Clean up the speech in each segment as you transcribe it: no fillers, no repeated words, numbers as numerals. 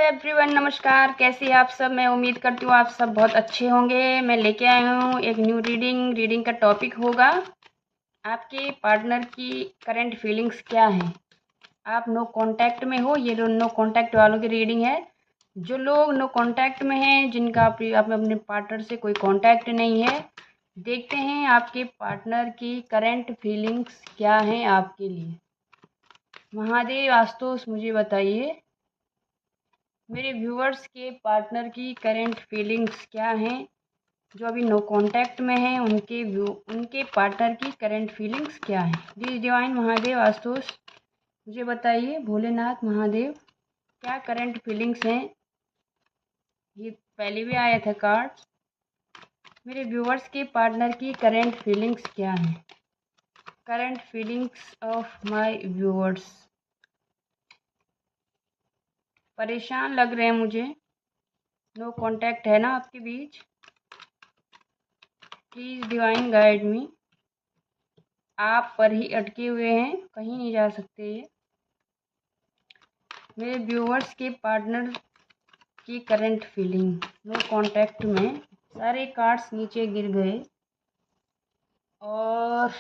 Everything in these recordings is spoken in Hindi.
एवरीवन, नमस्कार। कैसे हैं आप सब? मैं उम्मीद करती हूँ आप सब बहुत अच्छे होंगे। मैं लेके आई हूँ एक न्यू रीडिंग का टॉपिक होगा आपके पार्टनर की करंट फीलिंग्स क्या हैं। आप नो कांटेक्ट में हो, ये नो कांटेक्ट वालों की रीडिंग है। जो लोग नो कांटेक्ट में हैं, जिनका आप अपने पार्टनर से कोई कांटेक्ट नहीं है, देखते हैं आपके पार्टनर की करंट फीलिंग्स क्या हैं आपके लिए। महादेव आशुतोष, मुझे बताइए मेरे व्यूअर्स के पार्टनर की करंट फीलिंग्स क्या हैं। जो अभी नो कांटेक्ट में हैं, उनके पार्टनर की करंट फीलिंग्स क्या हैं। प्लीज डिवाइन महादेव आशुतोष, मुझे बताइए भोलेनाथ महादेव, क्या करंट फीलिंग्स हैं। ये पहले भी आया था कार्ड। मेरे व्यूअर्स के पार्टनर की करंट फीलिंग्स क्या हैं। Current feelings of my viewers. परेशान लग रहे हैं मुझे, नो कांटेक्ट है ना आपके बीच। Please divine guide me. आप पर ही अटके हुए हैं, कहीं नहीं जा सकते ये। मेरे व्यूअर्स के पार्टनर की करंट फीलिंग, नो कांटेक्ट में। सारे कार्ड्स नीचे गिर गए और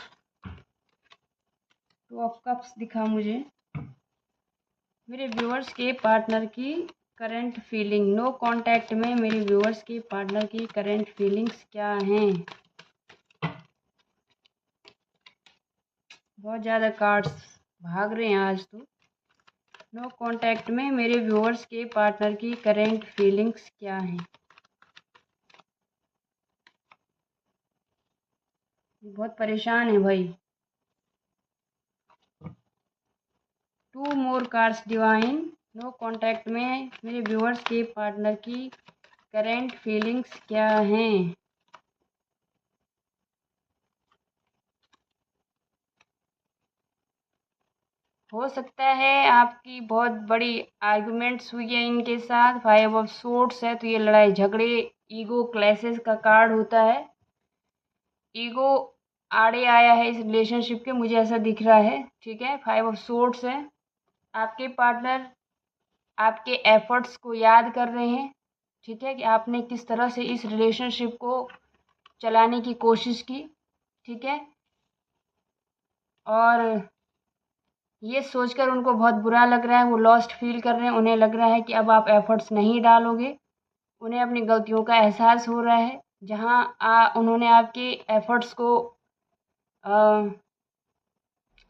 टू ऑफ कप्स दिखा मुझे। मेरे व्यूअर्स के पार्टनर की करंट फीलिंग, नो कांटेक्ट में मेरे व्यूअर्स के पार्टनर की करंट फीलिंग्स क्या हैं। बहुत ज़्यादा कार्ड्स भाग रहे हैं आज तो। नो कांटेक्ट में मेरे व्यूअर्स के पार्टनर की करंट फीलिंग्स क्या हैं। बहुत परेशान है भाई। Two more cards divine. No contact में मेरे व्यूअर्स के पार्टनर की करंट फीलिंग्स क्या हैं। हो सकता है आपकी बहुत बड़ी आर्गुमेंट्स हुई है इनके साथ। 5 ऑफ सोर्ड्स है तो ये लड़ाई झगड़े, ईगो क्लैशेस का कार्ड होता है। ईगो आड़े आया है इस रिलेशनशिप के, मुझे ऐसा दिख रहा है। ठीक है, 5 ऑफ सोर्ड्स है। आपके पार्टनर आपके एफर्ट्स को याद कर रहे हैं। ठीक है, कि आपने किस तरह से इस रिलेशनशिप को चलाने की कोशिश की। ठीक है, और ये सोचकर उनको बहुत बुरा लग रहा है, वो लॉस्ट फील कर रहे हैं। उन्हें लग रहा है कि अब आप एफर्ट्स नहीं डालोगे। उन्हें अपनी गलतियों का एहसास हो रहा है। जहाँ उन्होंने आपके एफर्ट्स को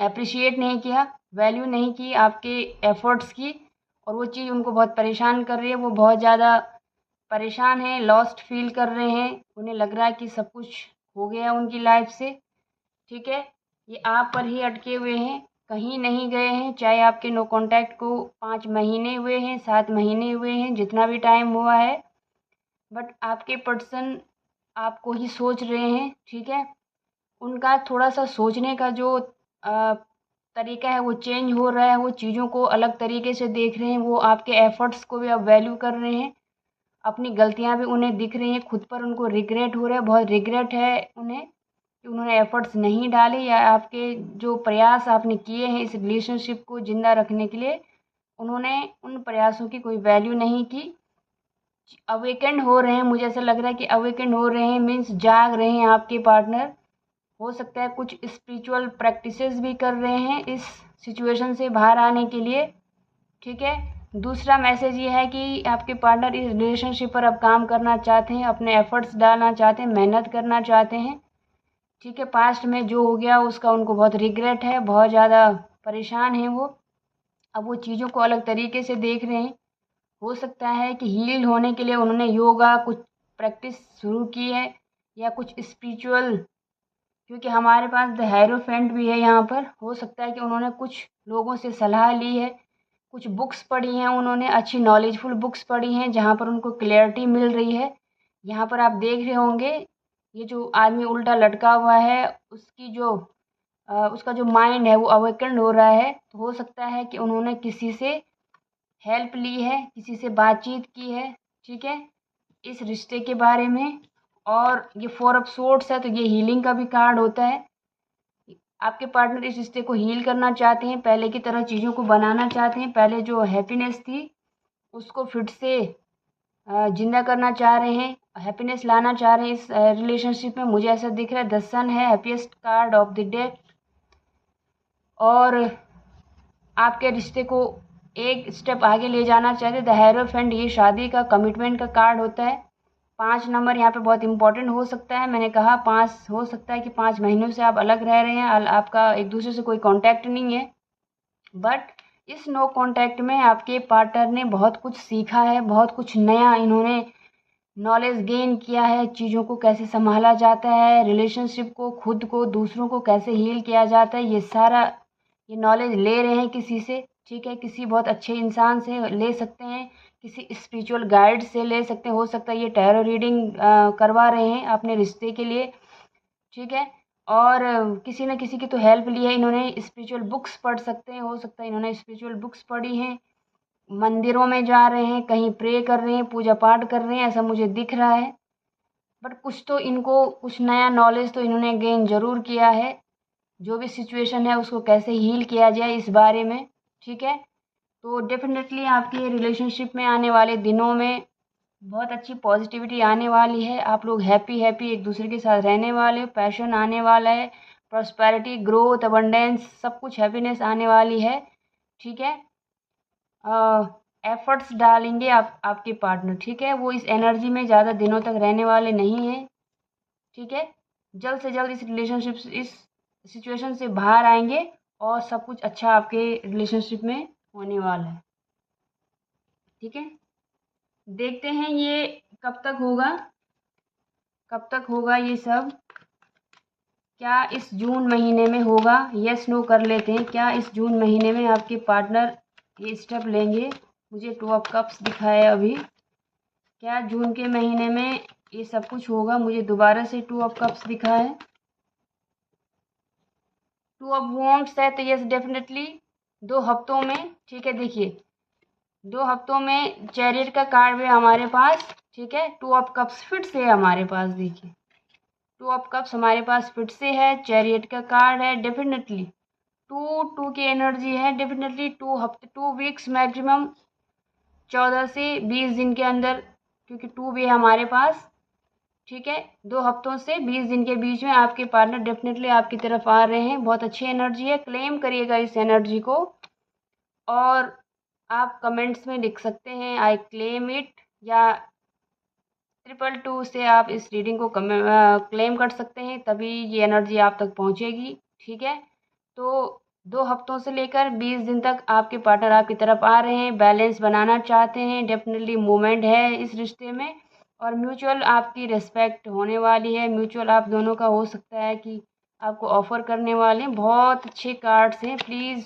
अप्रिशिएट नहीं किया, वैल्यू नहीं की आपके एफर्ट्स की, और वो चीज़ उनको बहुत परेशान कर रही है। वो बहुत ज़्यादा परेशान हैं, लॉस्ट फील कर रहे हैं। उन्हें लग रहा है कि सब कुछ हो गया उनकी लाइफ से। ठीक है, ये आप पर ही अटके हुए हैं, कहीं नहीं गए हैं। चाहे आपके नो कांटेक्ट को 5 महीने हुए हैं, 7 महीने हुए हैं, जितना भी टाइम हुआ है, बट आपके पर्सन आपको ही सोच रहे हैं। ठीक है, उनका थोड़ा सा सोचने का जो तरीका है वो चेंज हो रहा है। वो चीज़ों को अलग तरीके से देख रहे हैं। वो आपके एफर्ट्स को भी अब वैल्यू कर रहे हैं। अपनी गलतियां भी उन्हें दिख रही हैं, खुद पर उनको रिग्रेट हो रहा है, बहुत रिग्रेट है उन्हें कि उन्होंने एफर्ट्स नहीं डाले, या आपके जो प्रयास आपने किए हैं इस रिलेशनशिप को ज़िंदा रखने के लिए, उन्होंने उन प्रयासों की कोई वैल्यू नहीं की। अवेकेंड हो रहे हैं, मुझे ऐसा लग रहा है कि अवेकेंड हो रहे हैं, मीन्स जाग रहे हैं आपके पार्टनर। हो सकता है कुछ स्पिरिचुअल प्रैक्टिसेस भी कर रहे हैं इस सिचुएशन से बाहर आने के लिए। ठीक है, दूसरा मैसेज ये है कि आपके पार्टनर इस रिलेशनशिप पर अब काम करना चाहते हैं, अपने एफर्ट्स डालना चाहते हैं, मेहनत करना चाहते हैं। ठीक है, पास्ट में जो हो गया उसका उनको बहुत रिग्रेट है, बहुत ज़्यादा परेशान हैं वो। अब वो चीज़ों को अलग तरीके से देख रहे हैं। हो सकता है कि हील होने के लिए उन्होंने योगा कुछ प्रैक्टिस शुरू की है, या कुछ स्पिरिचुअल, क्योंकि हमारे पास द हेरोफेंट भी है यहाँ पर। हो सकता है कि उन्होंने कुछ लोगों से सलाह ली है, कुछ बुक्स पढ़ी हैं उन्होंने, अच्छी नॉलेजफुल बुक्स पढ़ी हैं, जहाँ पर उनको क्लैरिटी मिल रही है। यहाँ पर आप देख रहे होंगे ये जो आदमी उल्टा लटका हुआ है, उसकी जो उसका जो माइंड है वो अवेकेंड हो रहा है। तो हो सकता है कि उन्होंने किसी से हेल्प ली है, किसी से बातचीत की है। ठीक है, इस रिश्ते के बारे में। और ये 4 ऑफ सोर्ड्स है तो ये हीलिंग का भी कार्ड होता है। आपके पार्टनर इस रिश्ते को हील करना चाहते हैं, पहले की तरह चीज़ों को बनाना चाहते हैं। पहले जो हैप्पीनेस थी उसको फिर से जिंदा करना चाह रहे हैं, हैप्पीनेस लाना चाह रहे हैं इस रिलेशनशिप में। मुझे ऐसा दिख रहा है। द सन है happiest card of the day, और आपके रिश्ते को एक स्टेप आगे ले जाना चाहते। द हेरोफेंट, ये शादी का कमिटमेंट का कार्ड होता है। 5 नंबर यहाँ पे बहुत इंपॉर्टेंट हो सकता है। मैंने कहा 5 हो सकता है कि 5 महीनों से आप अलग रह रहे हैं, आपका एक दूसरे से कोई कांटेक्ट नहीं है, बट इस नो कांटेक्ट में आपके पार्टनर ने बहुत कुछ सीखा है, बहुत कुछ नया इन्होंने नॉलेज गेन किया है, चीज़ों को कैसे संभाला जाता है, रिलेशनशिप को, खुद को, दूसरों को कैसे हील किया जाता है, ये सारा ये नॉलेज ले रहे हैं किसी से, ठीक है, किसी बहुत अच्छे इंसान से ले सकते हैं, किसी स्पिरिचुअल गाइड से ले सकते हैं। हो सकता है ये टैरो रीडिंग करवा रहे हैं अपने रिश्ते के लिए, ठीक है, और किसी न किसी की तो हेल्प ली है इन्होंने। स्पिरिचुअल बुक्स पढ़ सकते हैं, हो सकता है इन्होंने स्पिरिचुअल बुक्स पढ़ी हैं, मंदिरों में जा रहे हैं, कहीं प्रे कर रहे हैं, पूजा पाठ कर रहे हैं, ऐसा मुझे दिख रहा है। बट कुछ तो इनको कुछ नया नॉलेज तो इन्होंने गेन ज़रूर किया है, जो भी सिचुएशन है उसको कैसे हील किया जाए इस बारे में, ठीक है। तो डेफिनेटली आपके रिलेशनशिप में आने वाले दिनों में बहुत अच्छी पॉजिटिविटी आने वाली है। आप लोग हैप्पी हैप्पी एक दूसरे के साथ रहने वाले हो, पैशन आने वाला है, प्रॉस्पेरिटी, ग्रोथ, अबंडेंस, सब कुछ हैप्पीनेस आने वाली है, ठीक है। एफर्ट्स डालेंगे आपके पार्टनर, ठीक है, वो इस एनर्जी में ज़्यादा दिनों तक रहने वाले नहीं हैं, ठीक है। जल्द से जल्द इस रिलेशनशिप इस सिचुएशन से बाहर आएंगे और सब कुछ अच्छा आपके रिलेशनशिप में होने वाला है, ठीक है। देखते हैं ये कब तक होगा, कब तक होगा ये सब। क्या इस जून महीने में होगा? यस नो कर लेते हैं। क्या इस जून महीने में आपके पार्टनर ये स्टेप लेंगे? मुझे 2 ऑफ कप्स दिखाया अभी। क्या जून के महीने में ये सब कुछ होगा? मुझे दोबारा से 2 ऑफ कप्स दिखा है। 2 ऑफ वॉन्ड्स है, तो यस डेफिनेटली 2 हफ्तों में, ठीक है। देखिए 2 हफ्तों में चैरियट का कार्ड भी हमारे पास, ठीक है। 2 ऑफ कप्स फिर से है हमारे पास, देखिए 2 ऑफ कप्स हमारे पास फिर से है, चैरियट का कार्ड है। डेफिनेटली 2 की एनर्जी है, डेफिनेटली 2 वीक्स मैक्सिमम, 14 से 20 दिन के अंदर, क्योंकि 2 भी है हमारे पास, ठीक है। 2 हफ्तों से 20 दिन के बीच में आपके पार्टनर डेफिनेटली आपकी तरफ आ रहे हैं। बहुत अच्छी एनर्जी है, क्लेम करिएगा इस एनर्जी को, और आप कमेंट्स में लिख सकते हैं आई क्लेम इट, या 222 से आप इस रीडिंग को क्लेम कर सकते हैं, तभी ये एनर्जी आप तक पहुंचेगी, ठीक है। तो 2 हफ्तों से लेकर 20 दिन तक आपके पार्टनर आपकी तरफ आ रहे हैं, बैलेंस बनाना चाहते हैं, डेफिनेटली मूवमेंट है इस रिश्ते में, और म्यूचुअल आपकी रिस्पेक्ट होने वाली है। म्यूचुअल आप दोनों का हो सकता है कि आपको ऑफ़र करने वाले हैं। बहुत अच्छे कार्ड्स हैं, प्लीज़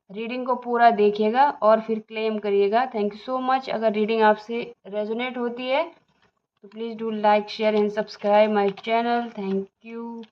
रीडिंग को पूरा देखिएगा और फिर क्लेम करिएगा। Thank you so much. अगर रीडिंग आपसे रेजोनेट होती है तो please do like, share and subscribe my channel. Thank you.